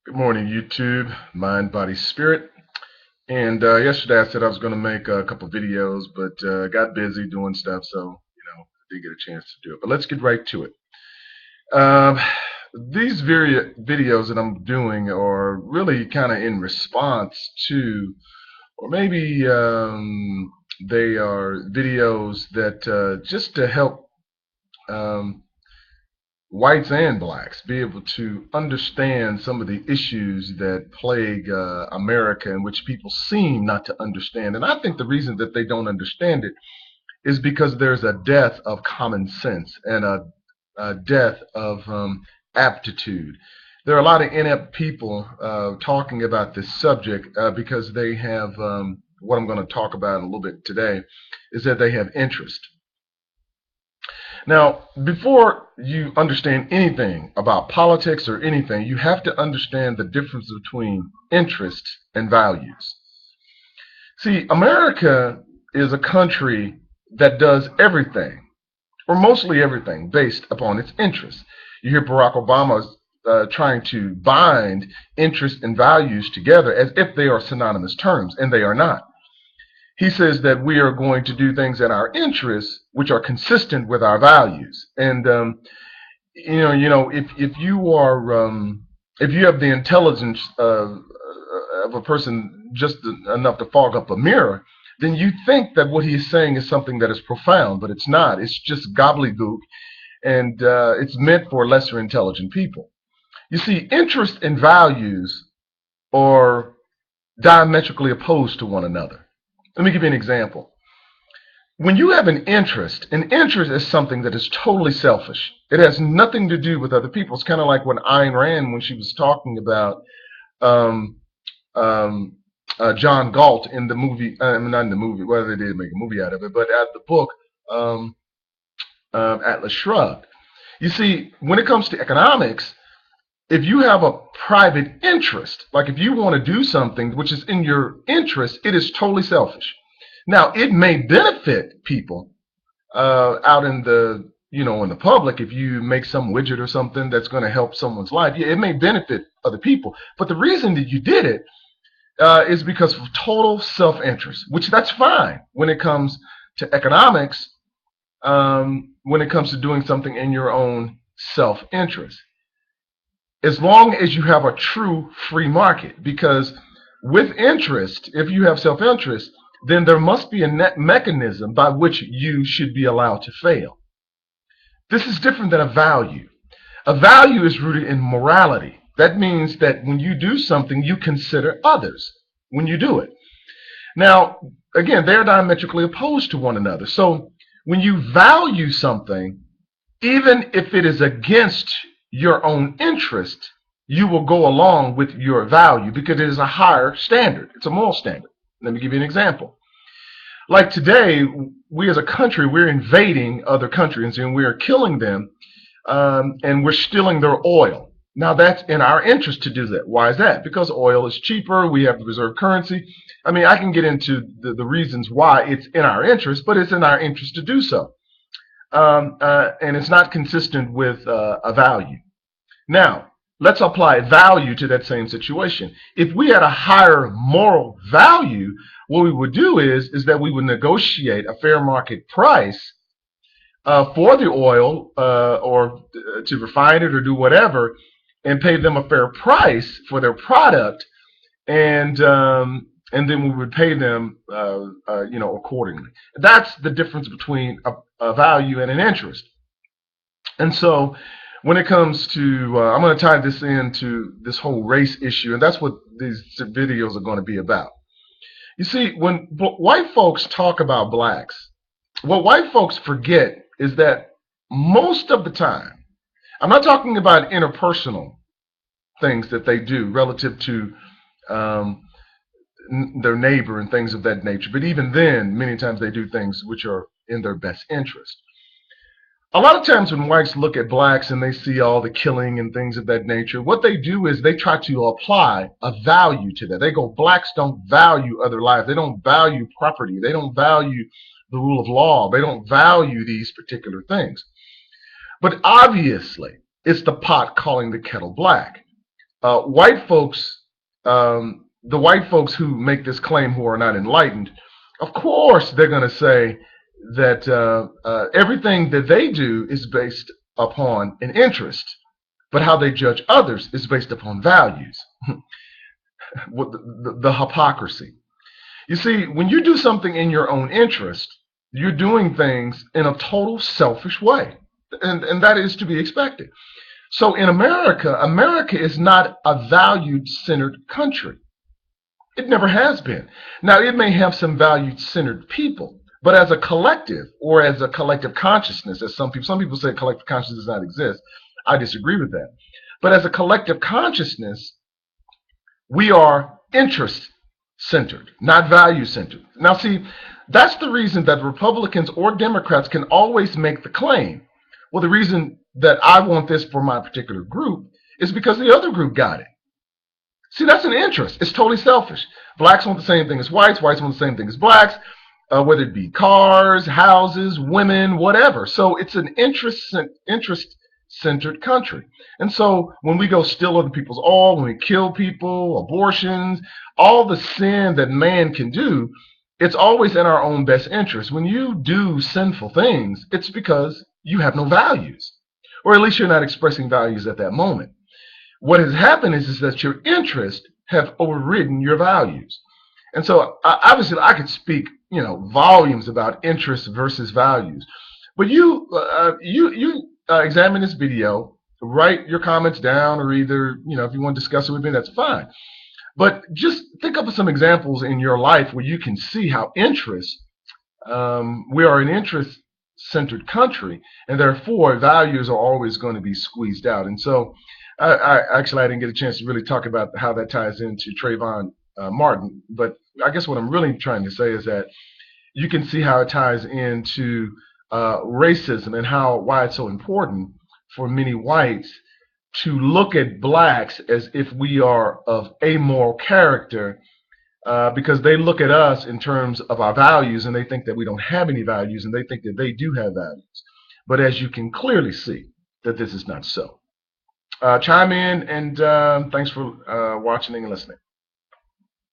Good morning, YouTube, Mind, Body, Spirit. And yesterday I said I was going to make a couple videos, but got busy doing stuff, so didn't get a chance to do it. But let's get right to it. Um, these videos that I'm doing are really kind of in response to, or maybe they are videos that just to help whites and blacks be able to understand some of the issues that plague America, and which people seem not to understand. And I think the reason that they don't understand it is because there's a death of common sense and a death of aptitude. There are a lot of inept people talking about this subject because they have what I'm going to talk about a little bit today is that they have interest. Now, before you understand anything about politics or anything, you have to understand the difference between interest and values. See, America is a country that does everything, or mostly everything, based upon its interests. You hear Barack Obama trying to bind interest and values together as if they are synonymous terms, and they are not. He says that we are going to do things in our interests which are consistent with our values. And if you are if you have the intelligence of a person just enough to fog up a mirror, then you think that what he's saying is something that is profound, but it's not. It's just gobbledygook, and it's meant for lesser intelligent people. You see, interest and values are diametrically opposed to one another. Let me give you an example. When you have an interest is something that is totally selfish. It has nothing to do with other people. It's kind of like when Ayn Rand, when she was talking about John Galt in the movie, not in the movie, well, they did make a movie out of it, but at the book, Atlas Shrugged. You see, when it comes to economics, if you have a private interest, like if you want to do something which is in your interest, it is totally selfish. Now, it may benefit people out in the in the public. If you make some widget or something that's going to help someone's life, yeah, it may benefit other people. But the reason that you did it is because of total self-interest, which that's fine when it comes to economics. When it comes to doing something in your own self-interest, as long as you have a true free market. Because with interest, if you have self-interest, then there must be a net mechanism by which you should be allowed to fail. This is different than a value. A value is rooted in morality. That means that when you do something, you consider others when you do it. Now, again, they're diametrically opposed to one another. So when you value something, even if it is against your own interest, you will go along with your value because it is a higher standard. It's a moral standard. Let me give you an example. Like today, we as a country, we're invading other countries and we are killing them, and we're stealing their oil. Now, that's in our interest to do that. Why is that? Because oil is cheaper. We have the reserve currency. I mean, I can get into the reasons why it's in our interest, but it's in our interest to do so. And it's not consistent with a value. Now, let's apply value to that same situation. If we had a higher moral value, what we would do is that we would negotiate a fair market price for the oil or to refine it or do whatever, and pay them a fair price for their product, and then we would pay them accordingly. That's the difference between a value and an interest. And so when it comes to, I'm going to tie this into this whole race issue, and that's what these videos are going to be about. You see, when white folks talk about blacks, what white folks forget is that most of the time, I'm not talking about interpersonal things that they do relative to their neighbor and things of that nature, but even then, many times they do things which are in their best interest. A lot of times when whites look at blacks and they see all the killing and things of that nature, what they do is they try to apply a value to that. They go, blacks don't value other life. They don't value property. They don't value the rule of law. They don't value these particular things. But obviously, it's the pot calling the kettle black. white folks, the white folks who make this claim who are not enlightened, of course they're going to say that everything that they do is based upon an interest, but how they judge others is based upon values. The hypocrisy. You see, when you do something in your own interest, you're doing things in a total selfish way, and that is to be expected. So in America, America is not a valued-centered country. It never has been. Now, it may have some valued-centered people, but as a collective, or as a collective consciousness, as some people say collective consciousness does not exist. I disagree with that. But as a collective consciousness, we are interest-centered, not value-centered. Now, see, that's the reason that Republicans or Democrats can always make the claim, well, the reason that I want this for my particular group is because the other group got it. See, that's an interest. It's totally selfish. Blacks want the same thing as whites. Whites want the same thing as blacks, whether it be cars, houses, women, whatever. So it's an interest-centered country. And so when we go steal other people's all, when we kill people, abortions, all the sin that man can do, it's always in our own best interest. When you do sinful things, it's because you have no values, or at least you're not expressing values at that moment. What has happened is that your interests have overridden your values. And so obviously I could speak, volumes about interests versus values. But you examine this video, write your comments down, or either, if you want to discuss it with me, that's fine. But just think of some examples in your life where you can see how we are an interest-centered country, and therefore values are always going to be squeezed out. And so I didn't get a chance to really talk about how that ties into Trayvon Martin, but I guess what I'm really trying to say is that you can see how it ties into racism and why it's so important for many whites to look at blacks as if we are of amoral character, because they look at us in terms of our values, and they think that we don't have any values, and they think that they do have values. But as you can clearly see, that this is not so. Chime in, and thanks for watching and listening.